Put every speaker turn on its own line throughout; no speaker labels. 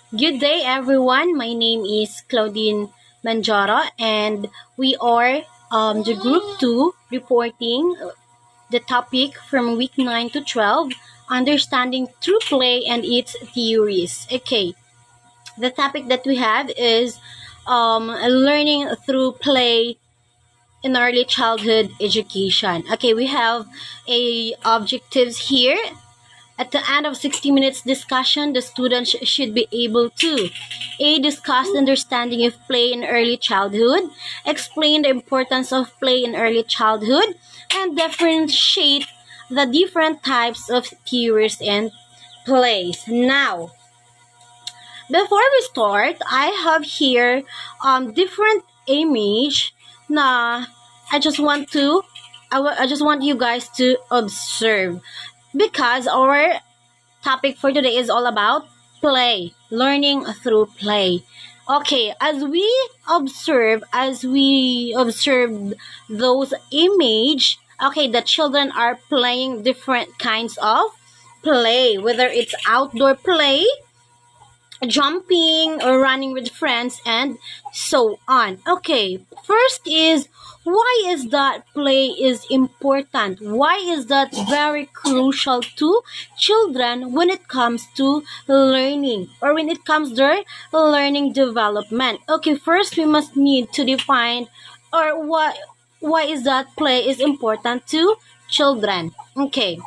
Good day, everyone. My name is Claudine Manjara, and we are the Group 2 reporting the topic from week 9 to 12, understanding through play and its theories. Okay, the topic that we have is learning through play in early childhood education. Okay, we have a objectives here. At the end of 60 minutes discussion, the students should be able to A. Discuss the understanding of play in early childhood, explain the importance of play in early childhood, and differentiate the different types of theories and plays. Now, before we start, I have here different image na I just want you guys to observe because our topic for today is all about play, learning through play. Okay, as we observe those image, okay, the children are playing different kinds of play, whether it's outdoor play, jumping or running with friends, and so on. Okay, first is why is that play is important? Why is that very crucial to children when it comes to learning or when it comes their learning development? Okay, first we must need to define or why is that play is important to children. Okay,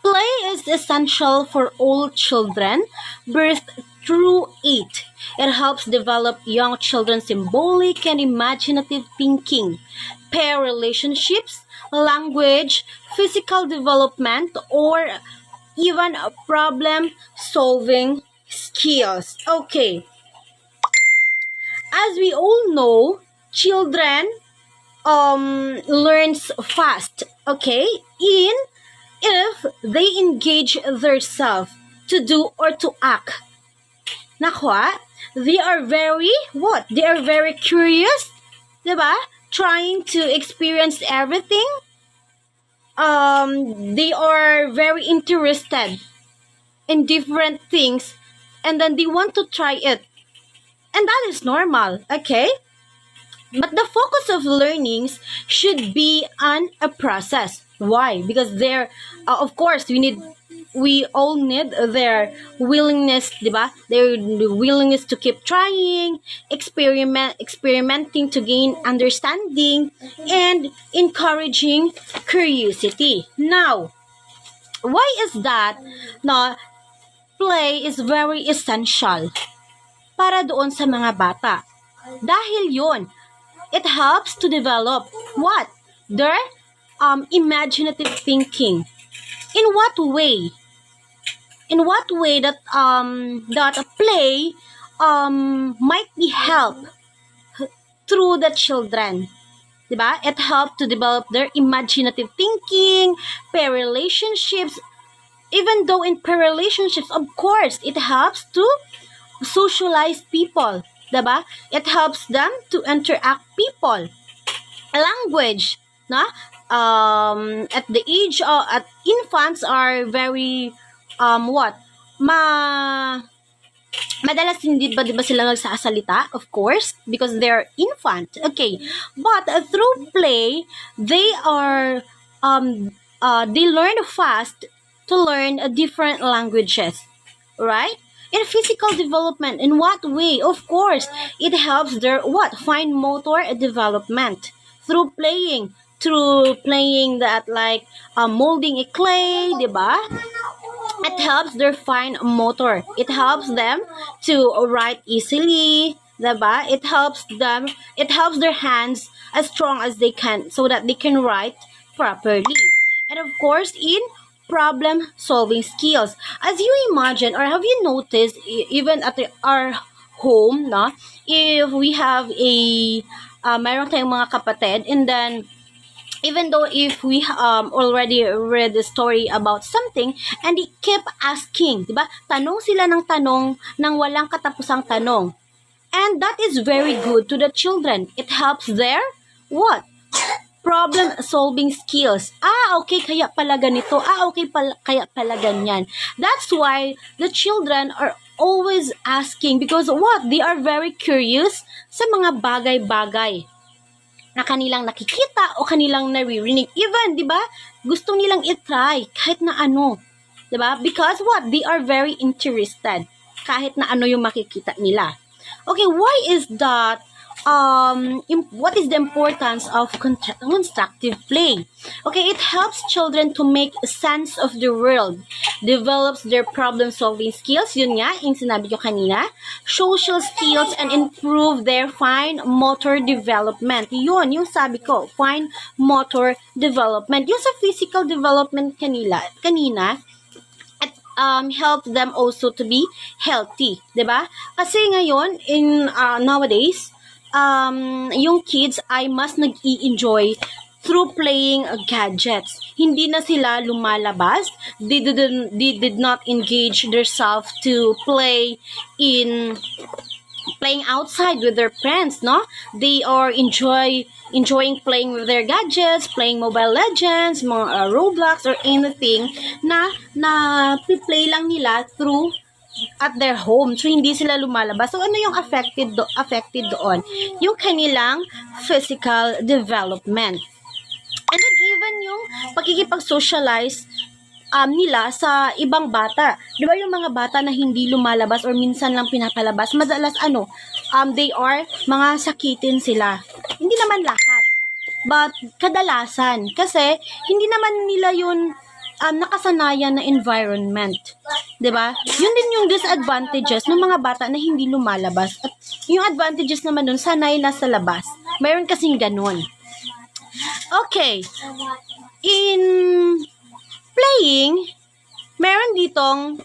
play is essential for all children, birth through 8. It helps develop young children's symbolic and imaginative thinking, pair relationships, language, physical development, or even problem solving skills. Okay, as we all know, children learns fast, okay, in if they engage themselves to do or to act. Nakwa, they are very, what? They are very curious, diba? Trying to experience everything. They are very interested in different things and then they want to try it. And that is normal, okay? But the focus of learnings should be on a process. Why? Because there, of course, we all need their willingness, diba? Their willingness to keep trying, experimenting to gain understanding, and encouraging curiosity. Now, why is that? Now, play is very essential para doon sa mga bata. Dahil yon, it helps to develop what? Their imaginative thinking. In what way? In what way that that a play might be helped through the children? Diba? It helps to develop their imaginative thinking, pair relationships. Even though in pair relationships, of course, it helps to socialize people. Diba? It helps them to interact people. Language, na? At the age of at infants are very what? Madalas hindi ba 'di ba sila nagsasalita? Of course, because they're infant. Okay. But through play, they learn fast to learn different languages, right? In physical development, in what way? Of course, it helps their what? Fine motor development through playing. Through playing that like molding a clay, diba? It helps their fine motor. It helps them to write easily, diba? It helps their hands as strong as they can so that they can write properly. And of course, in problem solving skills. As you imagine or have you noticed even at our home, no? If we have a mayroon tayong mga kapatid and then even though if we already read the story about something and they keep asking, di ba? Tanong sila ng tanong nang walang katapusang tanong. And that is very good to the children. It helps their what? Problem solving skills. Okay, kaya pala ganito. Okay, kaya pala ganyan. That's why the children are always asking because what? They are very curious sa mga bagay-bagay na kanilang nakikita o kanilang naririnig. Even, di ba? Gusto nilang i-try kahit na ano. Di ba? Because what? They are very interested kahit na ano yung makikita nila. Okay, why is that? What is the importance of constructive play? Okay, it helps children to make sense of the world, develops their problem-solving skills, yun nga, yung sinabi ko kanina, social skills, and improve their fine motor development. Yun, yung sabi ko, fine motor development. Yung sa physical development kanina, help them also to be healthy, 'di ba? Kasi ngayon in nowadays, yung kids ay mas nag-i-enjoy through playing gadgets. Hindi na sila lumalabas. They did not engage themselves to play in playing outside with their friends, no? They are enjoying playing with their gadgets, playing Mobile Legends, mga Roblox, or anything na play lang nila through at their home. So, hindi sila lumalabas. So, ano yung affected doon? Yung kanilang physical development. And then, even yung pagkikipag-socialize nila sa ibang bata. Di ba yung mga bata na hindi lumalabas or minsan lang pinapalabas, madalas they are mga sakitin sila. Hindi naman lahat. But kadalasan. Kasi hindi naman nila yun nakasanayan na environment. Di ba? Yun din yung disadvantages ng mga bata na hindi lumalabas. At yung advantages naman dun, sanay nasa labas. Mayroon kasing ganun. Okay. In playing, meron ditong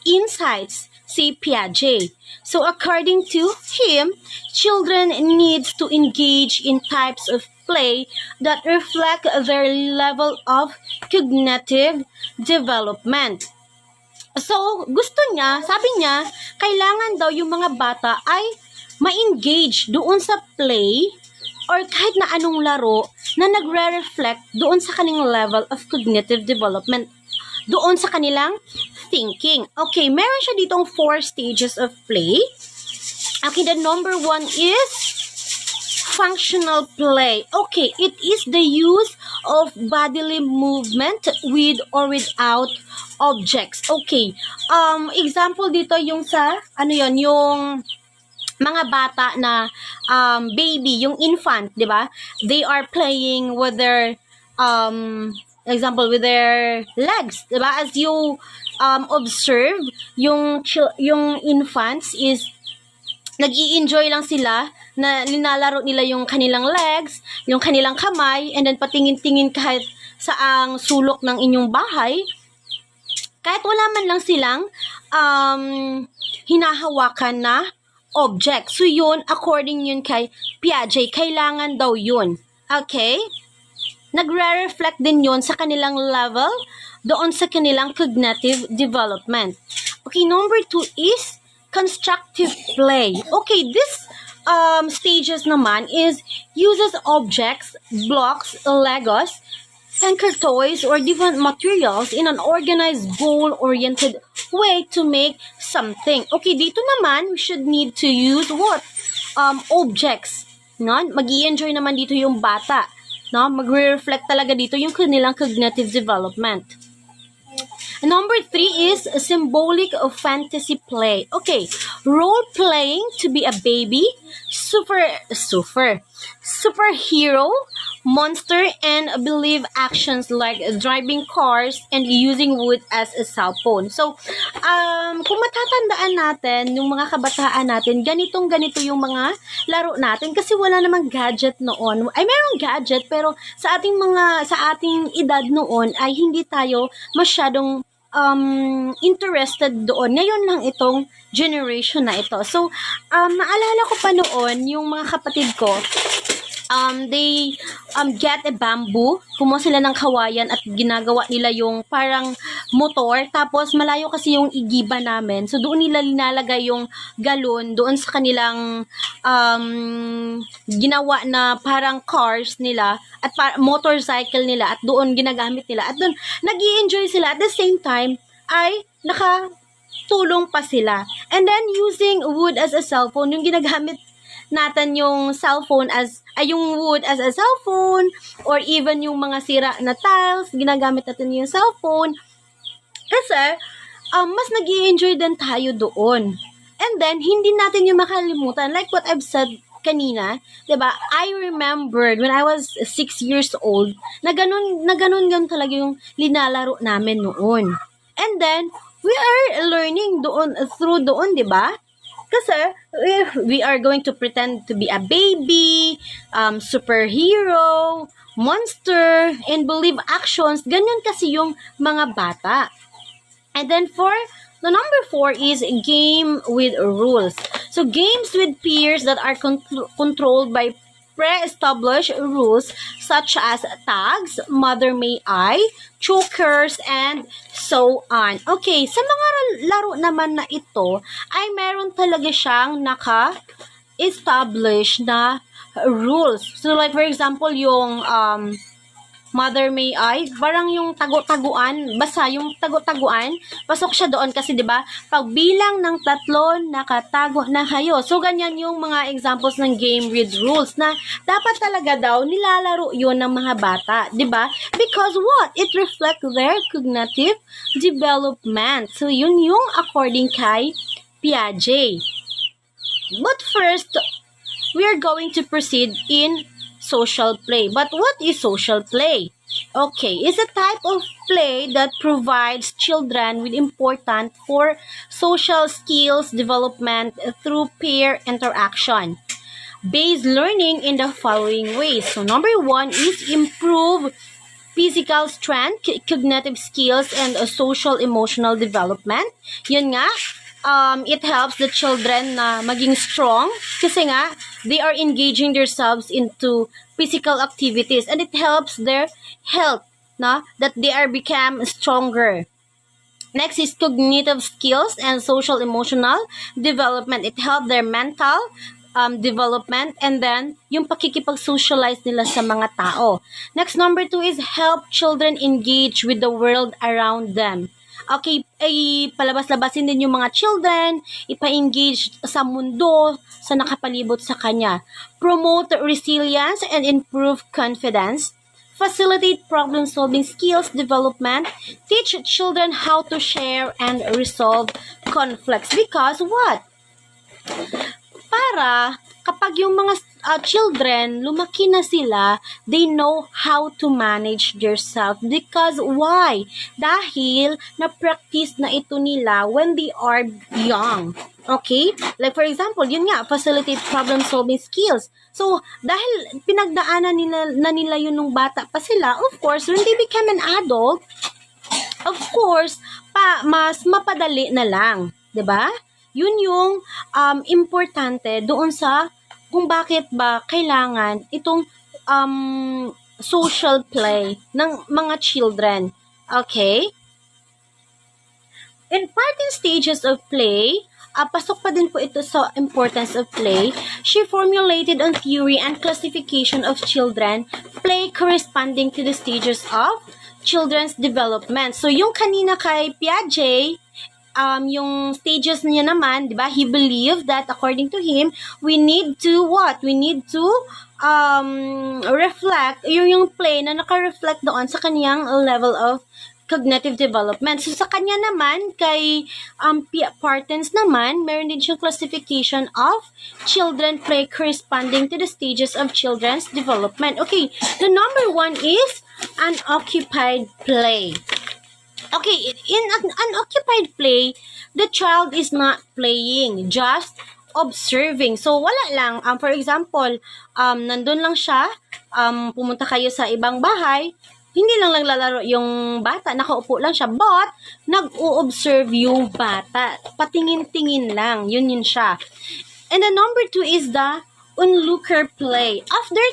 insights si Piaget. So according to him, children needs to engage in types of play that reflect their level of cognitive development. So gusto niya, sabi niya, kailangan daw yung mga bata ay ma-engage doon sa play or kahit na anong laro na nagre-reflect doon sa kanilang level of cognitive development, doon sa kanilang thinking. Okay, meron siya ditong 4 stages of play. Okay, the number 1 is functional play. Okay, it is the use of bodily movement with or without objects. Okay, example dito yung sa, yung mga bata na baby, yung infant, di ba? They are playing with their example with their legs, di ba? As you observe, yung infants is nag-i-enjoy lang sila na linalaro nila yung kanilang legs, yung kanilang kamay, and then patingin-tingin kahit saang sulok ng inyong bahay. Kahit wala man lang silang hinahawakan na object. So, yun, according yun kay Piaget, kailangan daw yun. Okay? Nagre-reflect din yun sa kanilang level, doon sa kanilang cognitive development. Okay, number 2 is constructive play. Okay, this stages naman is uses objects, blocks, Legos, anchor toys, or different materials in an organized, goal-oriented way to make something. Okay, dito naman, we should need to use what? Objects. No? Mag-i-enjoy naman dito yung bata. No? Mag-reflect talaga dito yung kanilang cognitive development. Number 3 is symbolic of fantasy play. Okay, role-playing to be a baby, superhero, monster, and believe actions like driving cars and using wood as a cell phone. So, kung matatandaan natin, yung mga kabataan natin, ganito yung mga laro natin kasi wala namang gadget noon. Ay, mayroong gadget pero sa ating edad noon ay hindi tayo masyadong interested doon. Ngayon lang itong generation na ito. So, naalala ko pa noon, yung mga kapatid ko, they get a bamboo, kumuha sila ng kawayan at ginagawa nila yung parang motor, tapos malayo kasi yung igiba namin. So, doon nila linalagay yung galon doon sa kanilang ginawa na parang cars nila at motorcycle nila at doon ginagamit nila. At doon, nag-i-enjoy sila at the same time ay tulong pa sila. And then using wood as a cellphone, yung ginagamit natin yung cellphone yung wood as a cellphone, or even yung mga sira na tiles, ginagamit natin yung cellphone. Kasi, mas nag-i-enjoy din tayo doon. And then, hindi natin yung makalimutan. Like what I've said kanina, 'di ba? I remembered when I was 6 years old, na ganun talaga yung linalaro namin noon. And then, we are learning doon, through doon, 'di ba? Kasi, we are going to pretend to be a baby, superhero, monster, and believe actions. Ganyan kasi yung mga bata. And then for the number 4 is game with rules. So games with peers that are controlled by pre-established rules such as tags, mother may I, chokers, and so on. Okay, sa mga laro naman na ito, ay meron talaga siyang naka-establish na rules. So like for example, yung mother may I, parang yung tago-taguan, basta yung tago-taguan, pasok siya doon kasi 'di ba? Pag bilang ng 3, nakatago na kayo. So ganyan yung mga examples ng game with rules na dapat talaga daw nilalaro 'yon ng mga bata, 'di ba? Because what? It reflects their cognitive development. So yun yung according kay Piaget. But first, we are going to proceed in social play. But what is social play? Okay, it's a type of play that provides children with important for social skills development through peer interaction. Based learning in the following ways. So number 1 is improve physical strength, cognitive skills, and social emotional development. Yun nga, it helps the children na maging strong kasi nga they are engaging themselves into physical activities, and it helps their health na that they are become stronger. Next is cognitive skills and social emotional development. It helps their mental development, and then yung pakikipag-socialize nila sa mga tao. Next, number 2 is help children engage with the world around them. Okay, ay palabas-labasin din yung mga children, ipa-engage sa mundo, sa nakapalibot sa kanya. Promote resilience and improve confidence. Facilitate problem-solving skills development. Teach children how to share and resolve conflicts. Because what? Para kapag yung mga children, lumaki na sila, they know how to manage themselves. Because why? Dahil na-practice na ito nila when they are young. Okay? Like for example, yun nga, facilitate problem-solving skills. So, dahil pinagdaanan nila yun nung bata pa sila, of course, when they become an adult, of course, mas mapadali na lang. 'Di ba? Yun yung importante doon sa kung bakit ba kailangan itong social play ng mga children. Okay? In parting stages of play, pasok pa din po ito sa importance of play. She formulated a theory and classification of children play corresponding to the stages of children's development. So, yung kanina kay Piaget, yung stages niya naman, di ba? He believed that according to him, we need to what? We need to reflect yung play na naka-reflect doon sa kanyang level of cognitive development. So sa kanya naman, kay Partens naman, meron din siyang classification of children play corresponding to the stages of children's development. Okay, the number 1 is unoccupied play. Okay, in unoccupied play, the child is not playing, just observing. So, wala lang. For example, nandun lang siya, pumunta kayo sa ibang bahay, hindi lang lalaro yung bata, nakaupo lang siya, but nag-o-observe yung bata. Patingin-tingin lang, yun siya. And the number 2 is the onlooker play. After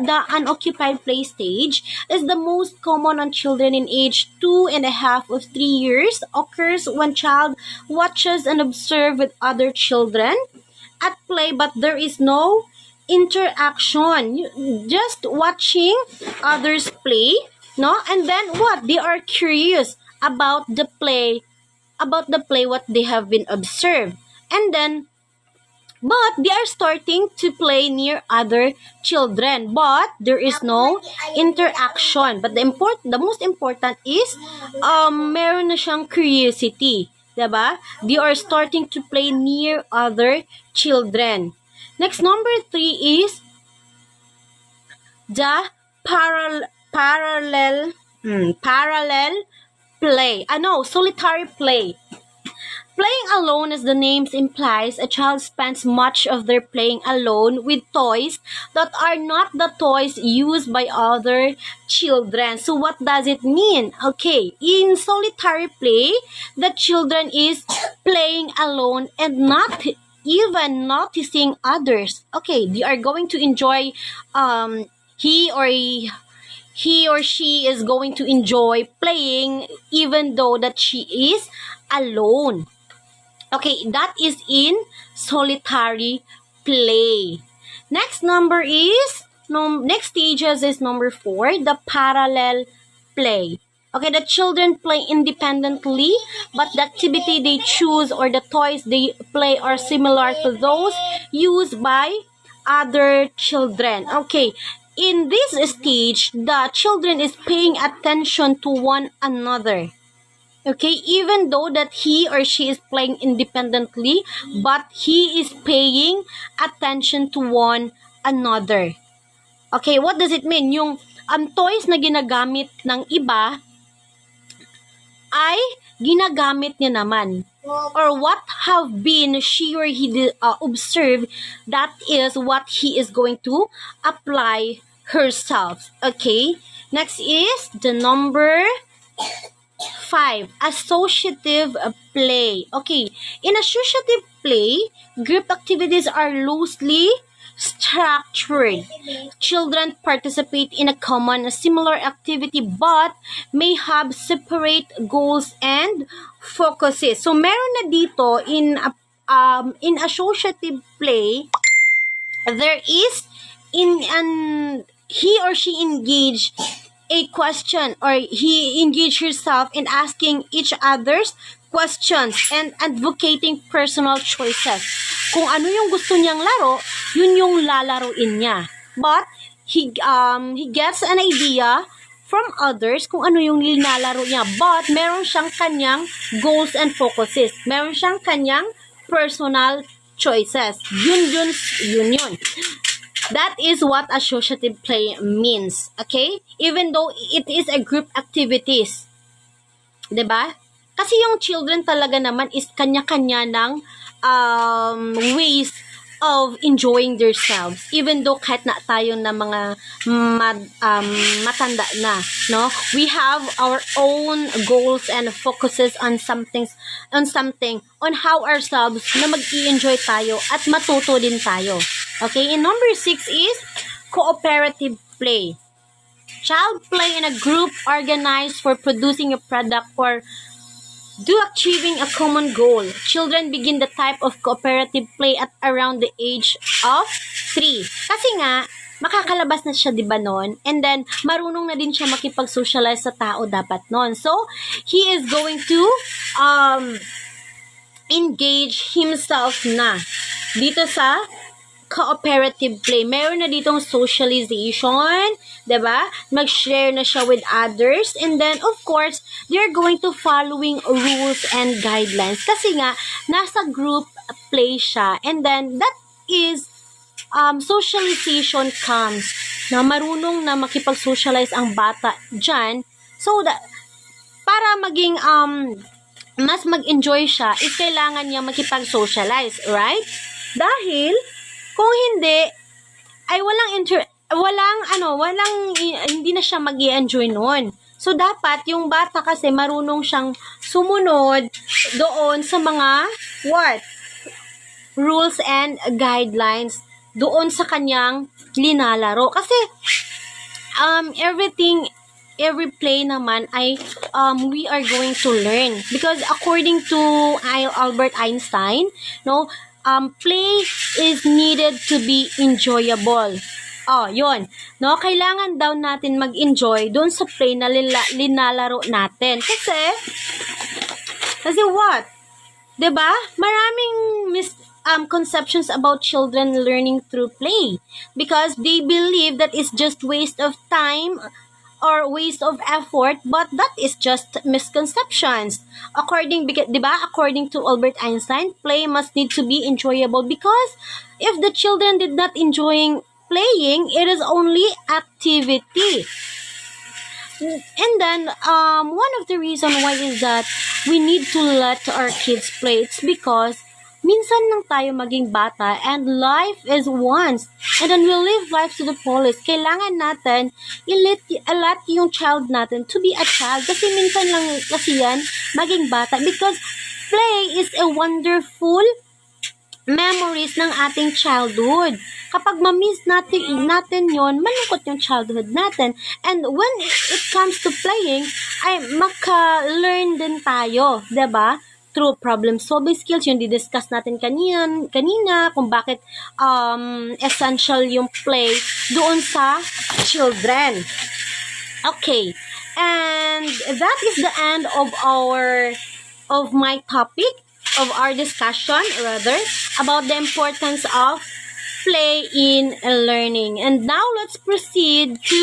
the unoccupied play stage is the most common on children in age 2.5 of 3 years, occurs when child watches and observe with other children at play, but there is no interaction. Just watching others play, no? And then what? They are curious about the play about the play what they have been observed. And then, but they are starting to play near other children, but there is no interaction. But the most important is meron na siyang curiosity, 'di ba? They are starting to play near other children. Next, number 3 is the parallel play. Solitary play. Playing alone, as the name implies, a child spends much of their playing alone with toys that are not the toys used by other children. So what does it mean? Okay, in solitary play, the children is playing alone and not even noticing others. Okay, they are going to enjoy, he or she is going to enjoy playing even though that she is alone. Okay, that is in solitary play. Next stages is number 4, the parallel play. Okay, the children play independently, but the activity they choose or the toys they play are similar to those used by other children. Okay, in this stage, the children is paying attention to one another. Okay, even though that he or she is playing independently, but he is paying attention to one another. Okay, what does it mean? Yung toys na ginagamit ng iba ay ginagamit niya naman. Or what have been she or he observed, that is what he is going to apply herself. Okay, next is the number 5, associative play. Okay, in associative play, group activities are loosely structured. Children participate in a common, similar activity but may have separate goals and focuses. So, meron na dito in associative play, there is he or she engage a question, or he engaged herself in asking each other's questions and advocating personal choices. Kung ano yung gusto niyang laro, yun yung lalaruin niya. But he gets an idea from others kung ano yung linalaro niya. But meron siyang kanyang goals and focuses. Meron siyang kanyang personal choices. Yun. That is what associative play means. Okay? Even though it is a group activities. 'Di ba? Kasi yung children talaga naman is kanya-kanya ng ways of enjoying themselves. Even though kahit na tayo na mga matanda na, no? We have our own goals and focuses on something, on how ourselves na mag-i-enjoy tayo at matuto din tayo. Okay, and number 6 is cooperative play. Child play in a group organized for producing a product or do achieving a common goal. Children begin the type of cooperative play at around the age of 3. Kasi nga, makakalabas na siya, diba, nun? And then, marunong na din siya makipag-socialize sa tao dapat nun. So, he is going to engage himself na dito sa cooperative play. Meron na ditong socialization, 'di ba? Mag-share na siya with others, and then of course, they're going to following rules and guidelines kasi nga nasa group play siya, and then that is socialization comes na marunong na makipag-socialize ang bata dyan, so that para maging mas mag-enjoy siya, is kailangan niya makipag-socialize, right? Dahil kung hindi, ay hindi na siya mag-i-enjoy noon. So, dapat, yung bata kasi marunong siyang sumunod doon sa mga, rules and guidelines doon sa kanyang linalaro. Kasi, every play naman ay we are going to learn. Because according to Albert Einstein, no, play is needed to be enjoyable. Yun. No, kailangan daw natin mag-enjoy doon sa play na linalaro natin. Kasi, Kasi what? 'Di ba? Maraming conceptions about children learning through play because they believe that it's just waste of time or waste of effort, but that is just misconceptions. According to Albert Einstein, play must need to be enjoyable because if the children did not enjoying playing, it is only activity. And then one of the reason why is that we need to let our kids play. It's because minsan lang tayo maging bata and life is once. And then we live life to the fullest. Kailangan natin i-let yung child natin to be a child kasi minsan lang kasi yan maging bata because play is a wonderful memories ng ating childhood. Kapag ma-miss natin yon, malungkot yung childhood natin. And when it comes to playing, ay maka-learn din tayo, 'di ba? Through problem-solving skills, yung di-discuss natin kanina kung bakit essential yung play doon sa children. Okay. And that is the end of my topic, of our discussion rather, about the importance of play in learning. And now let's proceed to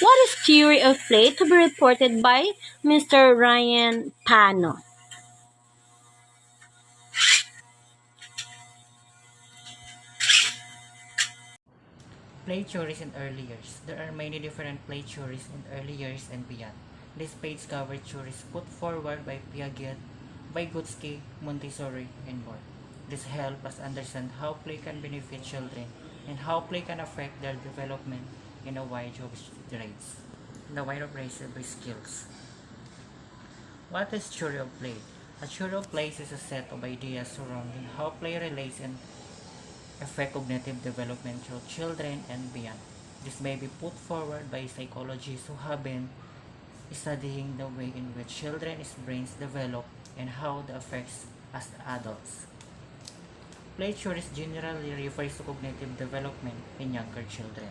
what is theory of play, to be reported by Mr. Ryan Pano.
Play theories in early years. There are many different play theories in early years and beyond. This page covers theories put forward by Piaget, Vygotsky, Montessori, and more. This helps us understand how play can benefit children and how play can affect their development in a wide of grades. The wide range of skills. What is theory of play? A theory of play is a set of ideas surrounding how play relates and affect cognitive development through children and beyond. This may be put forward by psychologists who have been studying the way in which children's brains develop and how it affects as adults. Play theories generally refers to cognitive development in younger children.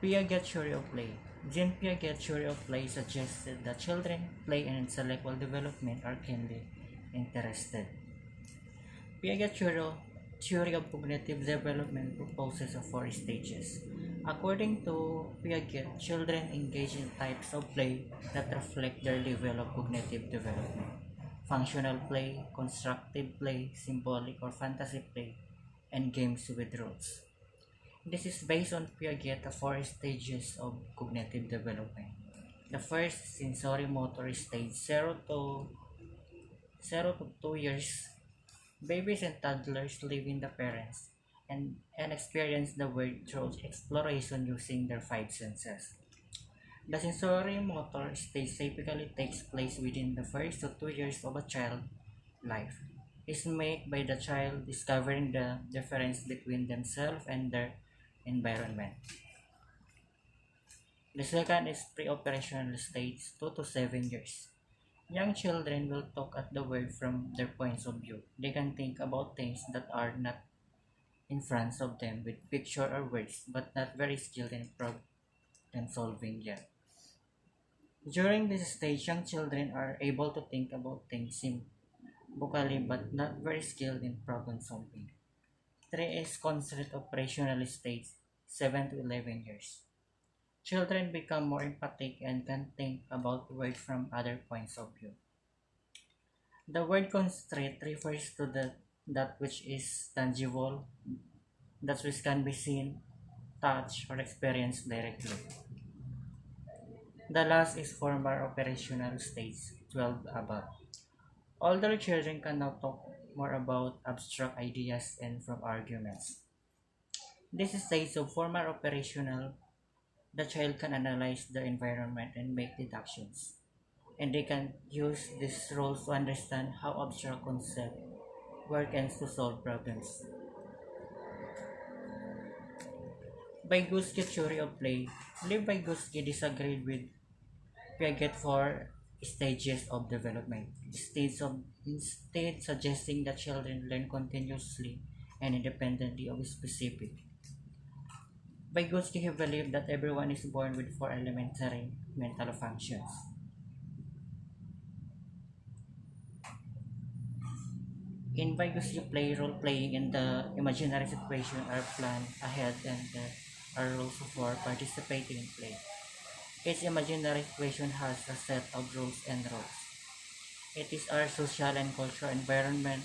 Piaget theory of play. Jean Piaget theory of play suggested that children play and intellectual development are keenly interested. Piaget theory of cognitive development proposes of 4 stages. According to Piaget, children engage in types of play that reflect their level of cognitive development. Functional play, constructive play, symbolic or fantasy play, and games with rules. This is based on Piaget, the 4 stages of cognitive development. The first, sensory motor stage, 0 to 2 years. Babies and toddlers live in the parents and experience the world through exploration using their 5 senses. The sensory motor stage typically takes place within the first to 2 years of a child's life. It's made by the child discovering the difference between themselves and their environment. The second is pre-operational stage, 2 to 7 years. Young children will talk at the world from their points of view. They can think about things that are not in front of them with picture or words, but not very skilled in problem solving yet. During this stage, young children are able to think about things vocally but not very skilled in problem solving. 3 is concrete operational stage, 7 to 11 years. Children become more empathic and can think about world from other points of view. The word constraint refers to that which is tangible, that which can be seen, touched, or experienced directly. The last is formal operational stage, 12 above. Older children can now talk more about abstract ideas and from arguments. This stage of formal operational, the child can analyze the environment and make deductions, and they can use these roles to understand how abstract concepts work and to solve problems. Vygotsky theory of play. Lev Vygotsky disagreed with Piaget for stages of development. Instead suggesting that children learn continuously and independently of specific. Vygotsky believed that everyone is born with 4 elementary mental functions. In Vegas, you play role-playing in the imaginary situation are planned ahead and there are rules for participating in play. Each imaginary situation has a set of rules and roles. It is our social and cultural environment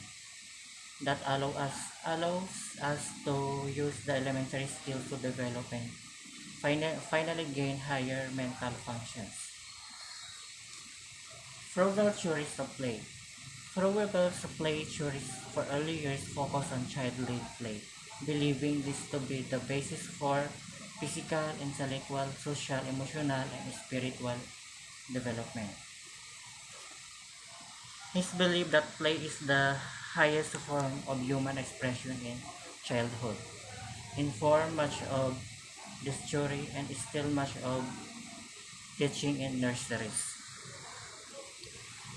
that allows us to use the elementary skills to develop and finally gain higher mental functions. Frugal theories of play. Frugal play theories for early years focus on child-led play, believing this to be the basis for physical, intellectual, social, emotional, and spiritual development. His belief that play is the highest form of human expression in childhood informed much of this theory and is still much of teaching in nurseries.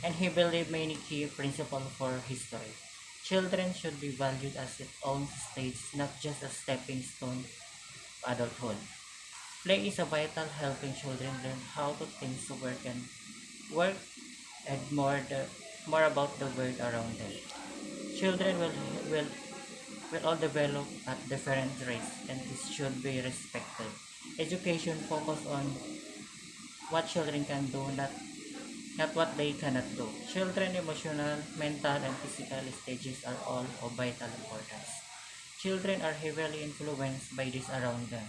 And he believed many key principles for history. Children should be valued as its own stage, not just a stepping stone to adulthood. Play is a vital helping children learn how to think, to work and more about the world around them. Children will will all develop at different rates and this should be respected. Education focus on what children can do, not what they cannot do. Children emotional, mental, and physical stages are all of vital importance. Children are heavily influenced by this around them,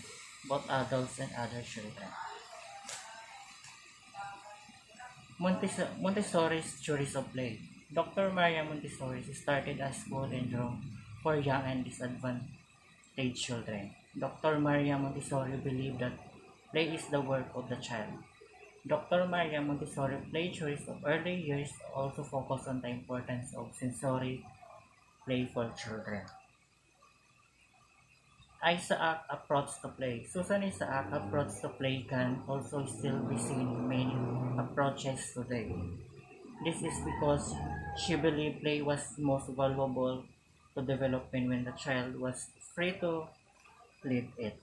both adults and other children. Montessori's theories of play. Dr. Maria Montessori started a school in Rome for young and disadvantaged children. Dr. Maria Montessori believed that play is the work of the child. Dr. Maria Montessori play theories of early years also focus on the importance of sensory play for children. Isaac approach to play. Susan Isaac approach to play can also still be seen in many approaches today. This is because she believed play was most valuable to development when the child was free to lead it.